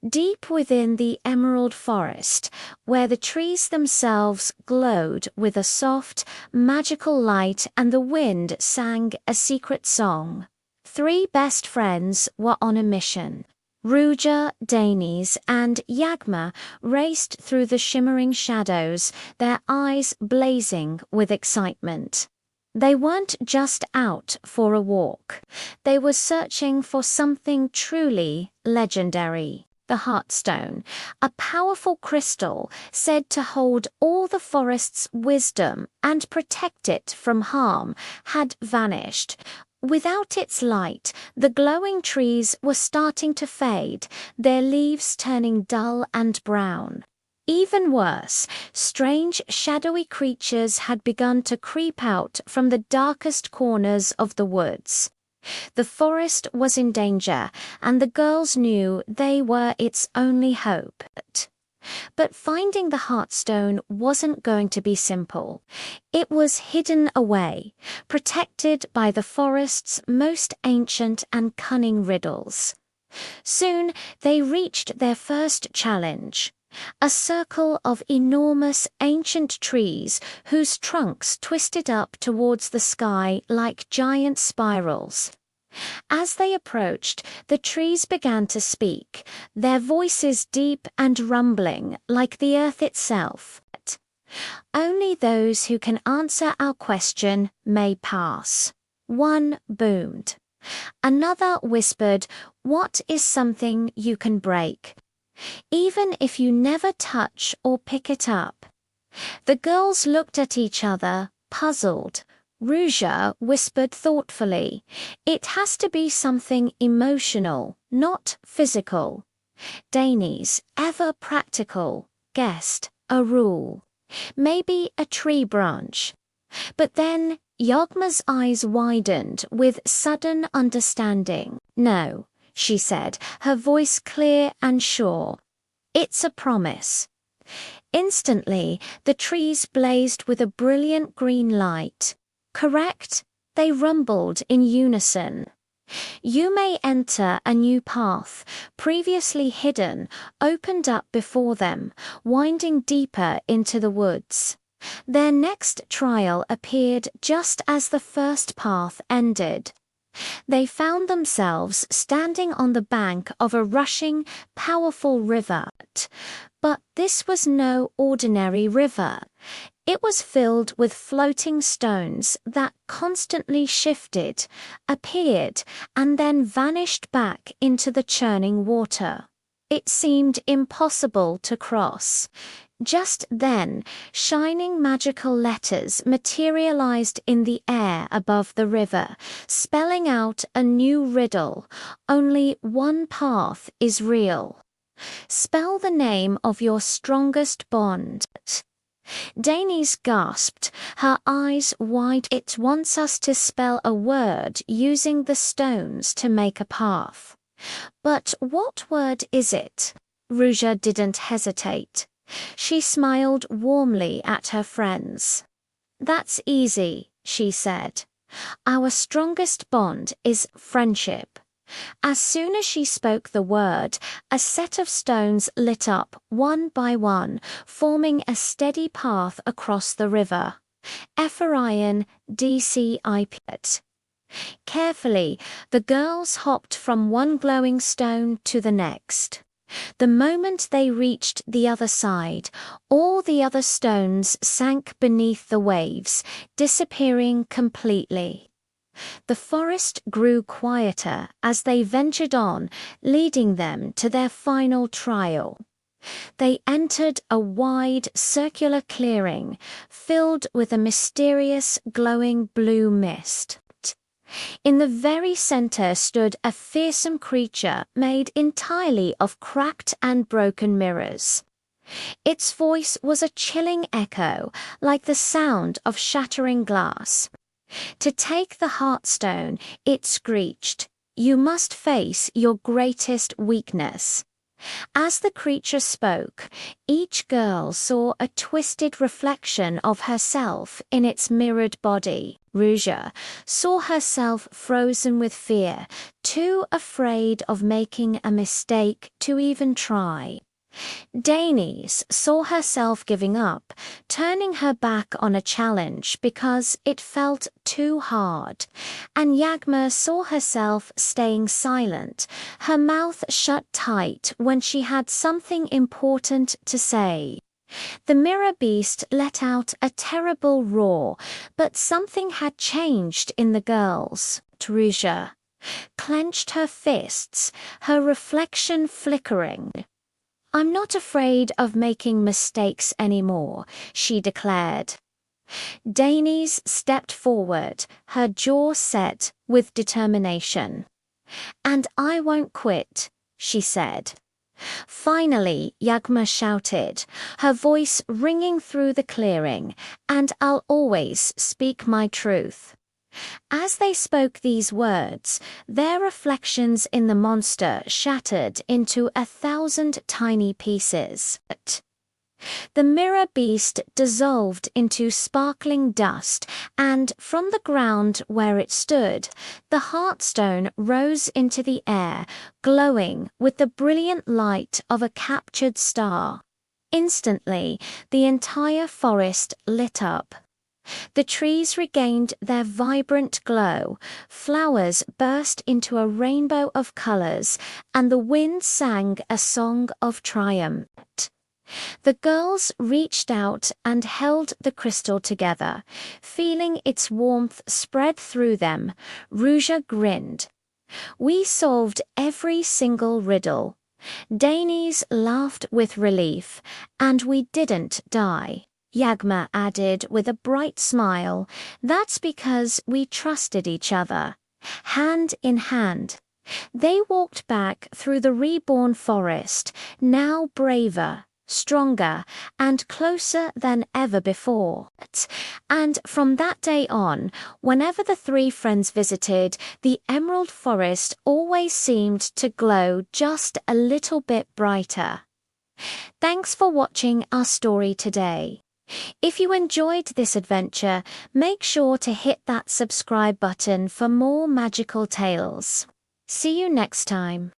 Deep within the emerald forest, where the trees themselves glowed with a soft, magical light and the wind sang a secret song, three best friends were on a mission. Rüya, Deniz, and Yağmur raced through the shimmering shadows, their eyes blazing with excitement. They weren't just out for a walk. They were searching for something truly legendary. The Heartstone, a powerful crystal said to hold all the forest's wisdom and protect it from harm, had vanished. Without its light, the glowing trees were starting to fade, their leaves turning dull and brown. Even worse, strange shadowy creatures had begun to creep out from the darkest corners of the woods. The forest was in danger, and the girls knew they were its only hope. But finding the Heartstone wasn't going to be simple. It was hidden away, protected by the forest's most ancient and cunning riddles. Soon they reached their first challenge. A circle of enormous ancient trees whose trunks twisted up towards the sky like giant spirals. As they approached, the trees began to speak, their voices deep and rumbling like the earth itself. "Only those who can answer our question may pass," one boomed. Another whispered, "What is something you can break, even if you never touch or pick it up?" The girls looked at each other, puzzled. Rüya whispered thoughtfully, "It has to be something emotional, not physical." Deniz, ever practical, guessed, "A rule. Maybe a tree branch." But then Yağmur's eyes widened with sudden understanding. "No," she said, her voice clear and sure. "It's a promise." Instantly, the trees blazed with a brilliant green light. "Correct?" they rumbled in unison. "You may enter a new path, previously hidden, opened up before them, winding deeper into the woods." Their next trial appeared just as the first path ended. They found themselves standing on the bank of a rushing, powerful river. But this was no ordinary river. It was filled with floating stones that constantly shifted, appeared, and then vanished back into the churning water. It seemed impossible to cross. Just then, shining magical letters materialized in the air above the river, spelling out a new riddle. "Only one path is real. Spell the name of your strongest bond." Deniz gasped, her eyes wide. "It wants us to spell a word using the stones to make a path. But what word is it?" Rüya didn't hesitate. She smiled warmly at her friends. "That's easy," she said. "Our strongest bond is friendship." As soon as she spoke the word, a set of stones lit up, one by one, forming a steady path across the river. Ephraim DCIP. Carefully, the girls hopped from one glowing stone to the next. The moment they reached the other side, all the other stones sank beneath the waves, disappearing completely. The forest grew quieter as they ventured on, leading them to their final trial. They entered a wide, circular clearing, filled with a mysterious, glowing blue mist. In the very center stood a fearsome creature made entirely of cracked and broken mirrors. Its voice was a chilling echo, like the sound of shattering glass. To take the Heartstone, it screeched, "You must face your greatest weakness." As the creature spoke, each girl saw a twisted reflection of herself in its mirrored body. Rüya saw herself frozen with fear, too afraid of making a mistake to even try. Deniz saw herself giving up, turning her back on a challenge because it felt too hard. And Yağmur saw herself staying silent, her mouth shut tight when she had something important to say. The mirror beast let out a terrible roar, but something had changed in the girls. Rüya clenched her fists, her reflection flickering. "I'm not afraid of making mistakes anymore," she declared. Deniz stepped forward, her jaw set with determination. "And I won't quit," she said. Finally, Yağmur shouted, her voice ringing through the clearing, "And I'll always speak my truth." As they spoke these words, their reflections in the monster shattered into 1,000 tiny pieces. The mirror beast dissolved into sparkling dust, and from the ground where it stood, the Heartstone rose into the air, glowing with the brilliant light of a captured star. Instantly, the entire forest lit up. The trees regained their vibrant glow, flowers burst into a rainbow of colors, and the wind sang a song of triumph. The girls reached out and held the crystal together, feeling its warmth spread through them. Rüya grinned. "We solved every single riddle." Deniz laughed with relief. "And we didn't die," Yağmur added with a bright smile. "That's because we trusted each other." Hand in hand, they walked back through the reborn forest, now braver, stronger, and closer than ever before. And from that day on, whenever the three friends visited, the Emerald Forest always seemed to glow just a little bit brighter. Thanks for watching our story today. If you enjoyed this adventure, make sure to hit that subscribe button for more magical tales. See you next time.